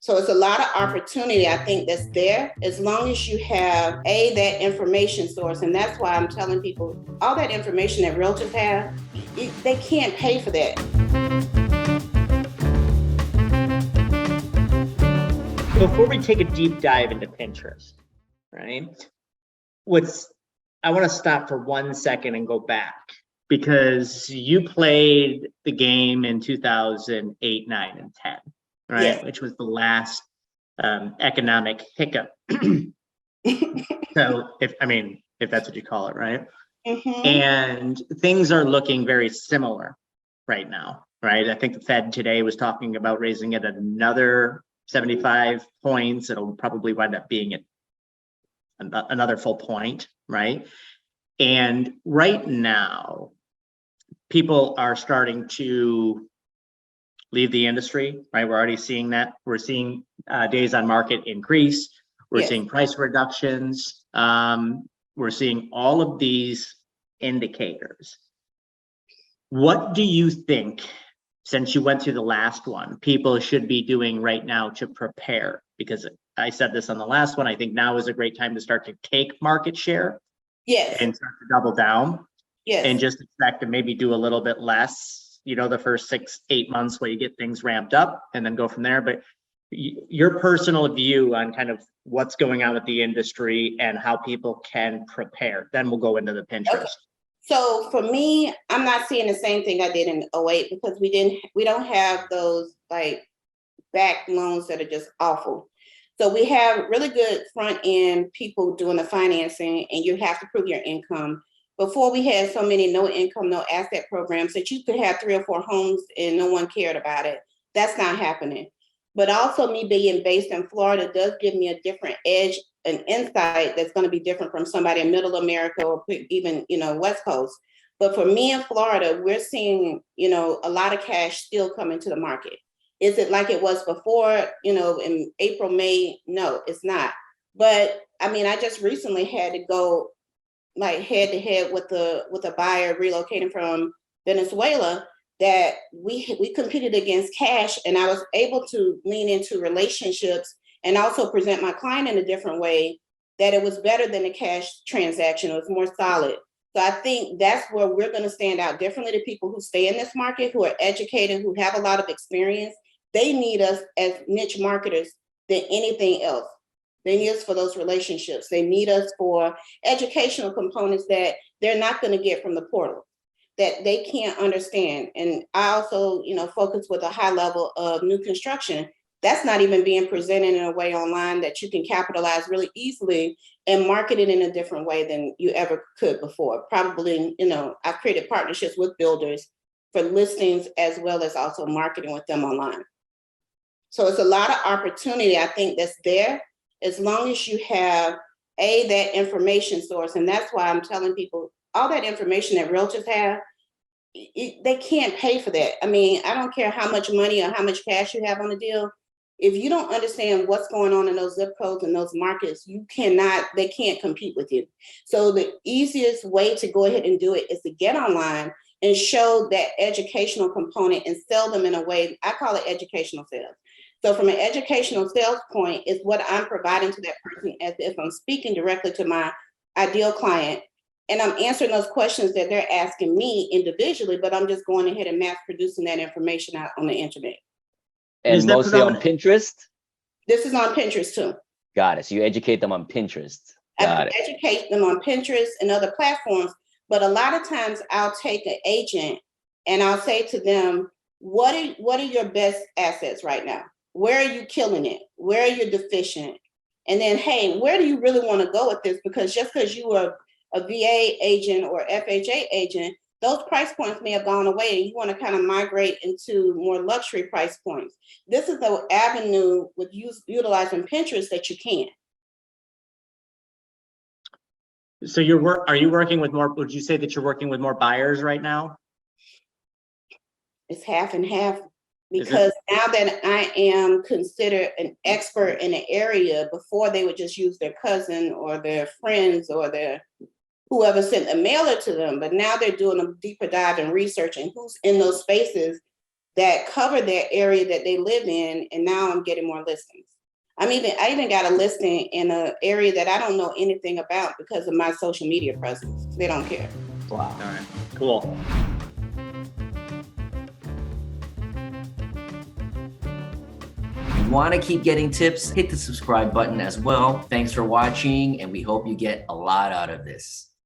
So it's a lot of opportunity, I think, that's there as long as you have that information source. And that's why I'm telling people all that information that realtors have, they can't pay for that. Before we take a deep dive into Pinterest, right? I want to stop for 1 second and go back, because you played the game in 2008, 9, and 10, right? Yes. Which was the last economic hiccup. So if that's what you call it, right? Mm-hmm. And things are looking very similar right now, right? I think the Fed today was talking about raising it another 75 points. It'll probably wind up being at another full point, right? And right now, people are starting to leave the industry, right? We're already seeing that. We're seeing days on market increase. We're Yes. seeing price reductions. We're seeing all of these indicators. What do you think, since you went through the last one, people should be doing right now to prepare? Because I said this on the last one, I think now is a great time to start to take market share. Yes. And start to double down. Yes. And just expect to maybe do a little bit less, the first 6-8 months where you get things ramped up and then go from there. But your personal view on kind of what's going on with the industry and how people can prepare. Then we'll go into the Pinterest. Okay. So for me, I'm not seeing the same thing I did in 08 because we don't have those like back loans that are just awful. So we have really good front end people doing the financing, and you have to prove your income. Before we had so many no income, no asset programs that you could have 3 or 4 homes and no one cared about it. That's not happening. But also me being based in Florida does give me a different edge and insight that's going to be different from somebody in middle America or even, West Coast. But for me in Florida, we're seeing, a lot of cash still coming to the market. Is it like it was before, in April, May? No, it's not. But I just recently had to go like head to head with a buyer relocating from Venezuela that we competed against cash, and I was able to lean into relationships and also present my client in a different way that it was better than a cash transaction. It was more solid. So I think that's where we're going to stand out differently to people who stay in this market, who are educated, who have a lot of experience. They need us as niche marketers than anything else. They need us for those relationships. They need us for educational components that they're not going to get from the portal, that they can't understand. And I also, focus with a high level of new construction. That's not even being presented in a way online that you can capitalize really easily and market it in a different way than you ever could before. Probably, I've created partnerships with builders for listings as well as also marketing with them online. So it's a lot of opportunity, I think, that's there as long as you have that information source. And that's why I'm telling people all that information that realtors have, they can't pay for that. I don't care how much money or how much cash you have on the deal. If you don't understand what's going on in those zip codes and those markets, they can't compete with you. So the easiest way to go ahead and do it is to get online and show that educational component and sell them in a way, I call it educational sales. So from an educational sales point, is what I'm providing to that person as if I'm speaking directly to my ideal client. And I'm answering those questions that they're asking me individually, but I'm just going ahead and mass producing that information out on the internet. And mostly on Pinterest? This is on Pinterest too. Got it. So you educate them on Pinterest. I educate them on Pinterest and other platforms, but a lot of times I'll take an agent and I'll say to them, what are your best assets right now? Where are you killing it? Where are you deficient? And then, hey, where do you really want to go with this? Because just because you are a VA agent or FHA agent, those price points may have gone away and you want to kind of migrate into more luxury price points. This is the avenue with utilizing Pinterest that you can. So are you working with more, would you say that you're working with more buyers right now? It's half and half. Because now that I am considered an expert in the area, before they would just use their cousin or their friends or their whoever sent a mailer to them. But now they're doing a deeper dive and researching who's in those spaces that cover that area that they live in, and now I'm getting more listings. I even got a listing in an area that I don't know anything about because of my social media presence. They don't care. Wow. All right, cool. If you want to keep getting tips, hit the subscribe button as well. Thanks for watching, and we hope you get a lot out of this.